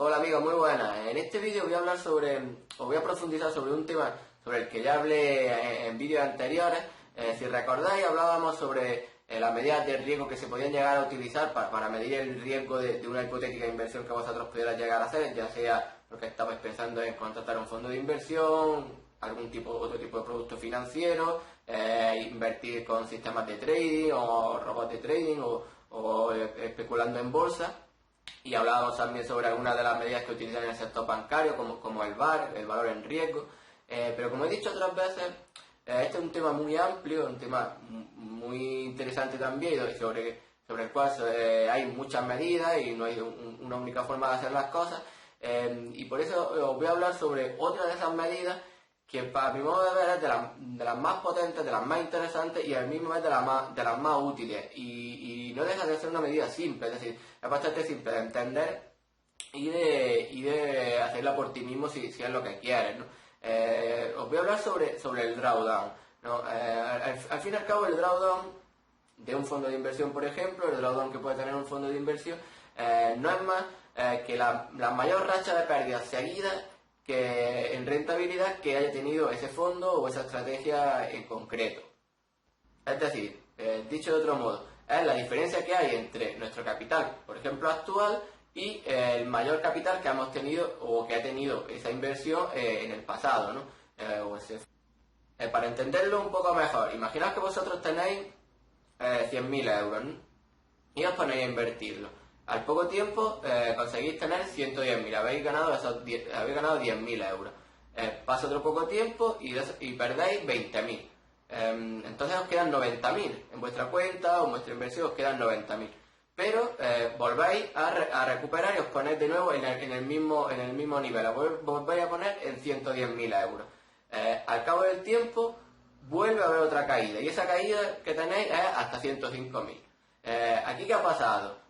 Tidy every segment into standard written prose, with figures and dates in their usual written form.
Hola amigos, muy buenas. En este vídeo voy a hablar os voy a profundizar sobre un tema sobre el que ya hablé en vídeos anteriores. Si recordáis, hablábamos sobre las medidas de riesgo que se podían llegar a utilizar para medir el riesgo de una hipotética inversión que vosotros pudierais llegar a hacer, ya sea porque estabais pensando en contratar un fondo de inversión, otro tipo de producto financiero, invertir con sistemas de trading o robots de trading o especulando en bolsa. Y hablábamos también sobre algunas de las medidas que utilizan en el sector bancario, como el VaR, el valor en riesgo. Pero como he dicho otras veces, este es un tema muy amplio, un tema muy interesante también, sobre el cual hay muchas medidas y no hay una única forma de hacer las cosas. Y por eso os voy a hablar sobre otra de esas medidas que para mi modo de ver es de las más potentes, de las más interesantes y al mismo vez de las más útiles. Y no deja de ser una medida simple, es decir, es bastante simple de entender y de hacerla por ti mismo si es lo que quieres, ¿no? Os voy a hablar sobre el drawdown, ¿no? Al fin y al cabo, el drawdown de un fondo de inversión, por ejemplo, el drawdown que puede tener un fondo de inversión, no es más que la mayor racha de pérdidas seguidas que en rentabilidad que haya tenido ese fondo o esa estrategia en concreto. Es decir, dicho de otro modo, es la diferencia que hay entre nuestro capital, por ejemplo, actual, y el mayor capital que hemos tenido o que ha tenido esa inversión en el pasado, ¿no? Para entenderlo un poco mejor, imaginad que vosotros tenéis 100.000 euros, ¿no? Y os ponéis a invertirlo. Al poco tiempo conseguís tener 110.000, habéis ganado 10.000 euros. Pasa otro poco tiempo y perdéis 20.000. Entonces os quedan 90.000 en vuestra cuenta o en vuestra inversión os quedan 90.000. Pero volvéis a recuperar y os ponéis de nuevo en el mismo nivel. Volvéis a poner en 110.000 euros. Al cabo del tiempo vuelve a haber otra caída y esa caída que tenéis es hasta 105.000. Aquí ¿qué ha pasado?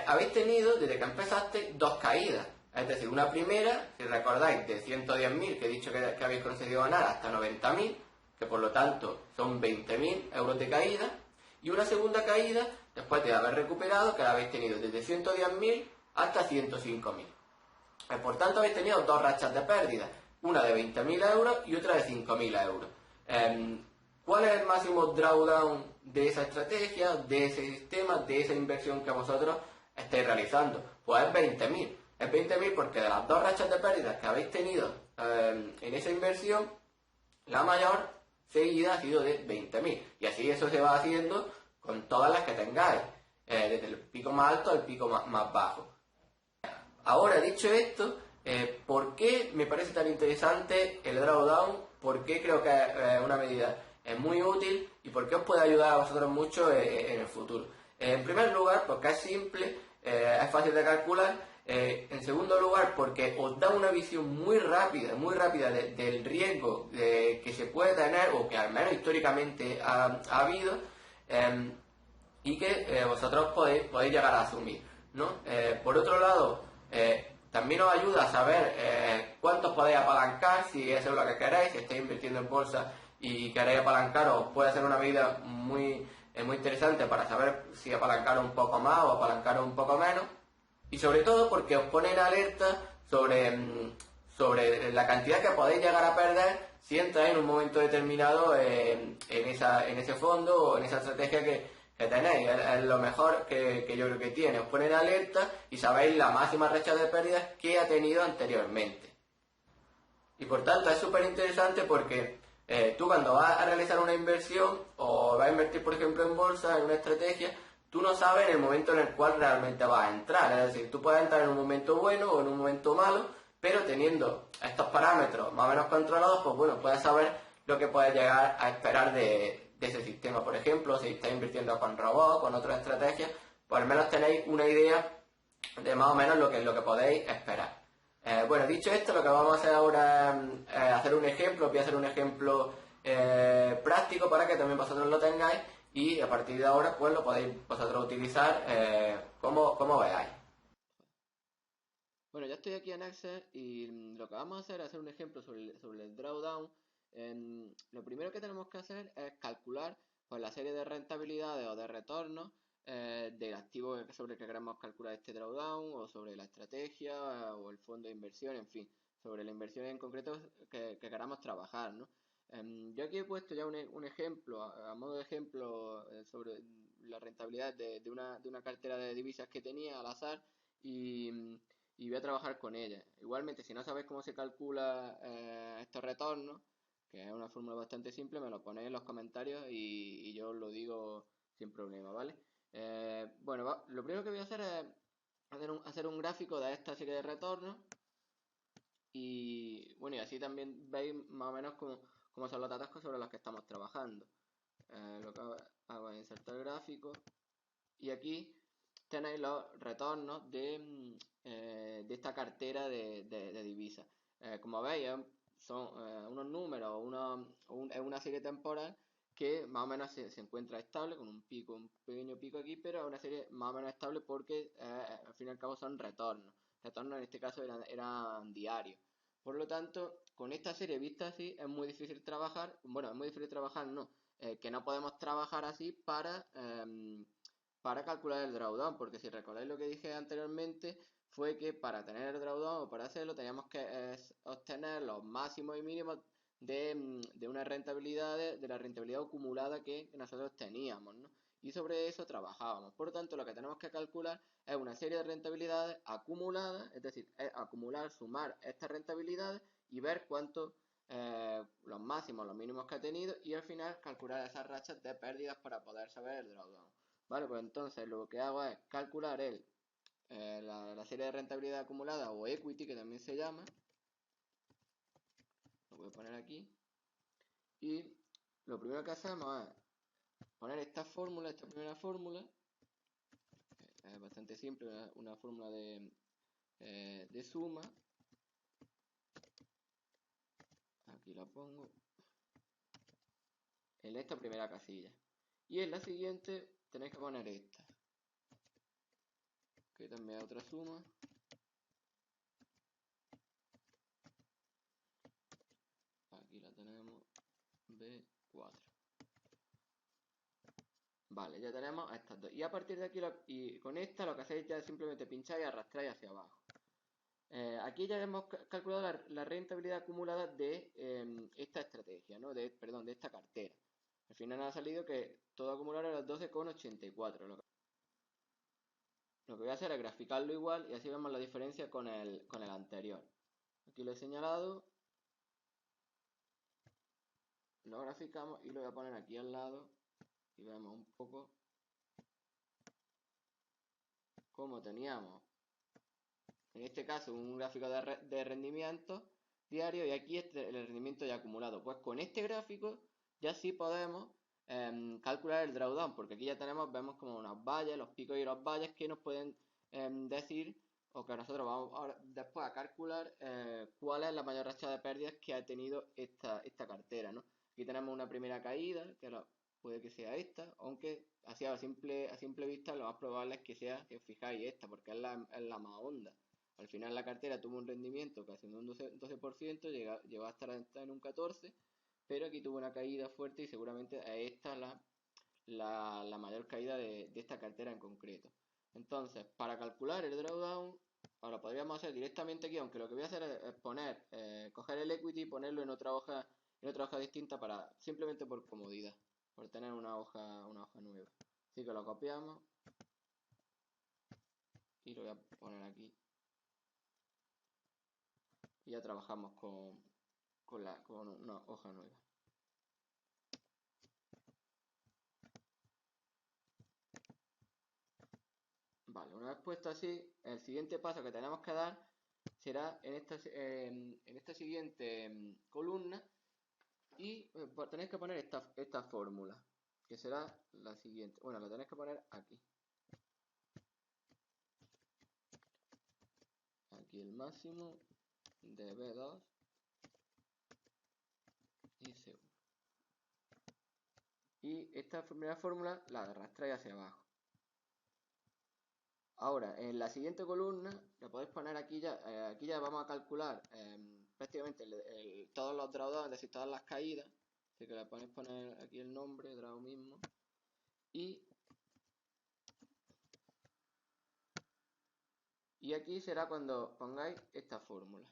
Habéis tenido, desde que empezaste, dos caídas. Es decir, una primera, si recordáis, de 110.000 que he dicho que habéis conseguido ganar hasta 90.000, que por lo tanto son 20.000 euros de caída, y una segunda caída después de haber recuperado, que la habéis tenido desde 110.000 hasta 105.000. Por tanto, habéis tenido dos rachas de pérdida, una de 20.000 euros y otra de 5.000 euros. ¿Cuál es el máximo drawdown de esa estrategia, de ese sistema, de esa inversión que vosotros estáis realizando? Pues es 20.000. Es 20.000 porque de las dos rachas de pérdidas que habéis tenido en esa inversión, la mayor seguida ha sido de 20.000. Y así eso se va haciendo con todas las que tengáis, desde el pico más alto al pico más bajo. Ahora, dicho esto, ¿por qué me parece tan interesante el drawdown? ¿Por qué creo que es una medida muy útil? ¿Y por qué os puede ayudar a vosotros mucho en el futuro? En primer lugar, porque es simple, es fácil de calcular. En segundo lugar, porque os da una visión muy rápida del riesgo que se puede tener, o que al menos históricamente ha habido, y que vosotros podéis llegar a asumir, ¿no? Por otro lado, también os ayuda a saber cuántos podéis apalancar, si eso es lo que queréis. Si estáis invirtiendo en bolsa y queréis apalancaros, puede ser una medida muy interesante para saber si apalancaros un poco más o apalancaros un poco menos. Y sobre todo porque os pone en alerta sobre la cantidad que podéis llegar a perder si entráis en un momento determinado en ese fondo o en esa estrategia que tenéis. Es lo mejor que yo creo que tiene. Os pone en alerta y sabéis la máxima racha de pérdidas que ha tenido anteriormente. Y por tanto es súper interesante porque tú cuando vas a realizar una inversión o vas a invertir, por ejemplo, en bolsa, en una estrategia, tú no sabes el momento en el cual realmente vas a entrar. Es decir, tú puedes entrar en un momento bueno o en un momento malo, pero teniendo estos parámetros más o menos controlados, pues bueno, puedes saber lo que puedes llegar a esperar de ese sistema. Por ejemplo, si estáis invirtiendo con robots, con otras estrategias, pues al menos tenéis una idea de más o menos lo que podéis esperar. Bueno, dicho esto, lo que vamos a hacer ahora es hacer un ejemplo. Voy a hacer un ejemplo práctico para que también vosotros lo tengáis y a partir de ahora pues lo podéis vosotros utilizar como veáis. Bueno, ya estoy aquí en Excel y lo que vamos a hacer es hacer un ejemplo sobre el drawdown. Lo primero que tenemos que hacer es calcular pues, la serie de rentabilidades o de retornos del activo sobre el que queremos calcular este drawdown, o sobre la estrategia, o el fondo de inversión, en fin, sobre la inversión en concreto que queramos trabajar, ¿no? Yo aquí he puesto ya un ejemplo, a modo de ejemplo, sobre la rentabilidad de una cartera de divisas que tenía al azar y voy a trabajar con ella. Igualmente, si no sabéis cómo se calcula estos retornos, que es una fórmula bastante simple, me lo ponéis en los comentarios y yo os lo digo sin problema, ¿vale? Bueno, lo primero que voy a hacer es hacer un gráfico de esta serie de retornos y bueno, y así también veis más o menos cómo son los datos sobre los que estamos trabajando. Lo que hago es insertar el gráfico y aquí tenéis los retornos de esta cartera de divisas. Como veis, son unos números, es una serie temporal que más o menos se encuentra estable, con un pico, un pequeño pico aquí, pero es una serie más o menos estable porque al fin y al cabo son retornos. Retornos en este caso eran diarios. Por lo tanto, con esta serie vista así, es muy difícil trabajar. Bueno, es muy difícil trabajar, no. Que no podemos trabajar así para calcular el drawdown, porque si recordáis lo que dije anteriormente, fue que para tener el drawdown o para hacerlo teníamos que obtener los máximos y mínimos de una rentabilidad, de la rentabilidad acumulada que nosotros teníamos, ¿no? Y sobre eso trabajábamos. Por lo tanto, lo que tenemos que calcular es una serie de rentabilidades acumuladas, es decir, es acumular, sumar estas rentabilidades y ver cuántos los máximos, los mínimos que ha tenido y al final calcular esas rachas de pérdidas para poder saber el drawdown. Vale, pues entonces lo que hago es calcular la serie de rentabilidad acumulada o equity, que también se llama. Lo voy a poner aquí. Y lo primero que hacemos es poner esta primera fórmula. Es bastante simple, una fórmula de suma. Aquí la pongo. En esta primera casilla. Y en la siguiente tenéis que poner esta. Que también es otra suma. Aquí la tenemos. B4. Vale, ya tenemos estas dos. Y a partir de aquí, y con esta lo que hacéis ya es simplemente pincháis y arrastráis hacia abajo. Aquí ya hemos calculado la rentabilidad acumulada de esta estrategia, ¿no? Perdón, de esta cartera. Al final nos ha salido que todo acumulado era 12,84. Lo que voy a hacer es graficarlo igual y así vemos la diferencia con el anterior. Aquí lo he señalado, lo graficamos y lo voy a poner aquí al lado y vemos un poco cómo teníamos en este caso un gráfico de rendimiento diario y aquí el rendimiento ya acumulado. Pues con este gráfico ya sí podemos calcular el drawdown, porque aquí ya vemos como unas vallas, los picos y los valles que nos pueden decir, o que nosotros vamos ahora después a calcular cuál es la mayor racha de pérdidas que ha tenido esta cartera, ¿no? Aquí tenemos una primera caída, puede que sea esta, aunque así a simple vista lo más probable es que sea, que os fijáis, esta, porque es la más honda. Al final la cartera tuvo un rendimiento casi un 12%, llegó a estar en un 14%, pero aquí tuvo una caída fuerte y seguramente esta es la mayor caída de esta cartera en concreto. Entonces, para calcular el drawdown, ahora podríamos hacer directamente aquí, aunque lo que voy a hacer es poner, coger el equity y ponerlo en otra hoja distinta simplemente por comodidad, por tener una hoja nueva. Así que lo copiamos y lo voy a poner aquí. Y ya trabajamos con una hoja nueva. Vale, una vez puesto así, el siguiente paso que tenemos que dar será en esta siguiente columna y tenéis que poner esta fórmula, que será la siguiente. Bueno, la tenéis que poner aquí. Aquí el máximo de B2 y C1. Y esta primera fórmula la arrastráis hacia abajo. Ahora, en la siguiente columna, la podéis poner aquí ya vamos a calcular prácticamente todos los drawdowns, es decir, todas las caídas. Así que le podéis poner aquí el nombre, draw mismo. Y Y aquí será cuando pongáis esta fórmula.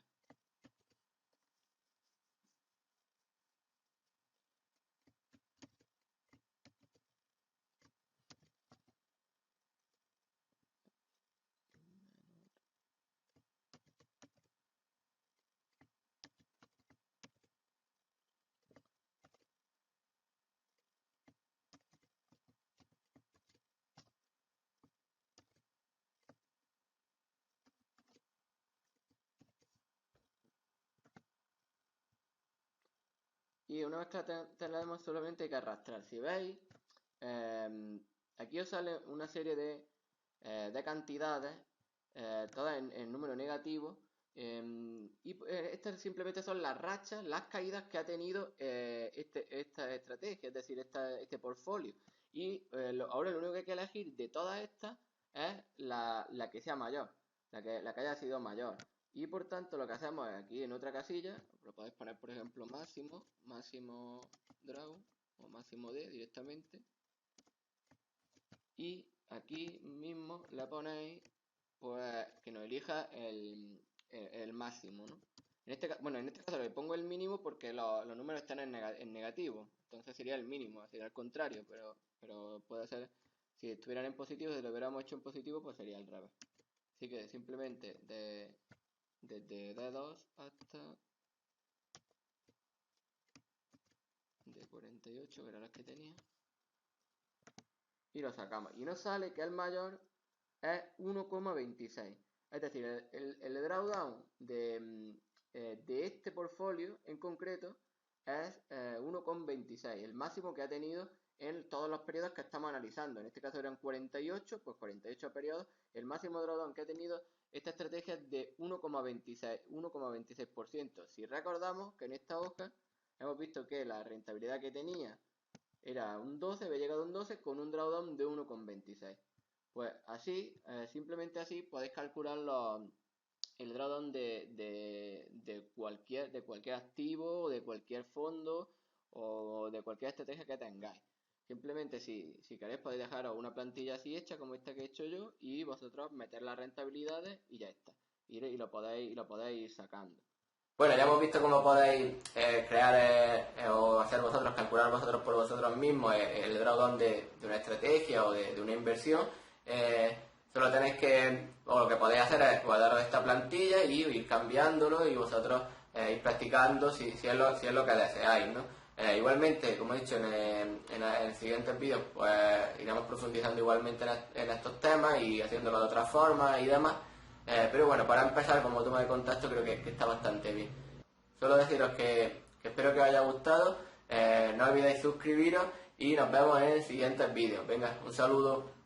Y una vez que la tenemos, solamente hay que arrastrar. Si veis, aquí os sale una serie de cantidades, todas en número negativo. Estas simplemente son las rachas, las caídas que ha tenido esta estrategia, es decir, este portfolio. Y ahora lo único que hay que elegir de todas estas es la que sea mayor, la que haya sido mayor. Y por tanto lo que hacemos es aquí en otra casilla, lo podéis poner por ejemplo máximo draw o máximo D directamente. Y aquí mismo le ponéis pues que nos elija el máximo, ¿no? En este caso le pongo el mínimo porque los números están en negativo, entonces sería el mínimo, sería el contrario, pero puede ser, si estuvieran en positivo, si lo hubiéramos hecho en positivo, pues sería al revés. Así que simplemente desde D2 hasta D48, que eran las que tenía, y lo sacamos. Y nos sale que el mayor es 1,26. Es decir, el drawdown de este portfolio en concreto es 1,26, el máximo que ha tenido en todos los periodos que estamos analizando. En este caso eran 48, pues 48 periodos. El máximo drawdown que ha tenido esta estrategia es de 1,26%. Si recordamos que en esta hoja hemos visto que la rentabilidad que tenía era un 12, había llegado a un 12 con un drawdown de 1,26. Pues así, simplemente así, podéis calcular el drawdown de cualquier activo, o de cualquier fondo o de cualquier estrategia que tengáis. Simplemente si queréis podéis dejaros una plantilla así hecha como esta que he hecho yo y vosotros meter las rentabilidades y ya está. Y lo podéis ir sacando. Bueno, ya hemos visto cómo podéis crear o hacer vosotros, calcular vosotros por vosotros mismos el drawdown de una estrategia o de una inversión. Solo tenéis o lo que podéis hacer es guardaros esta plantilla y ir cambiándolo y vosotros ir practicando si es lo que deseáis, ¿no? Igualmente, como he dicho en el siguiente vídeo, pues iremos profundizando igualmente en estos temas y haciéndolo de otra forma y demás. Pero bueno, para empezar, como toma de contacto, creo que está bastante bien. Solo deciros que espero que os haya gustado. No olvidéis suscribiros y nos vemos en siguientes vídeos. Venga, un saludo.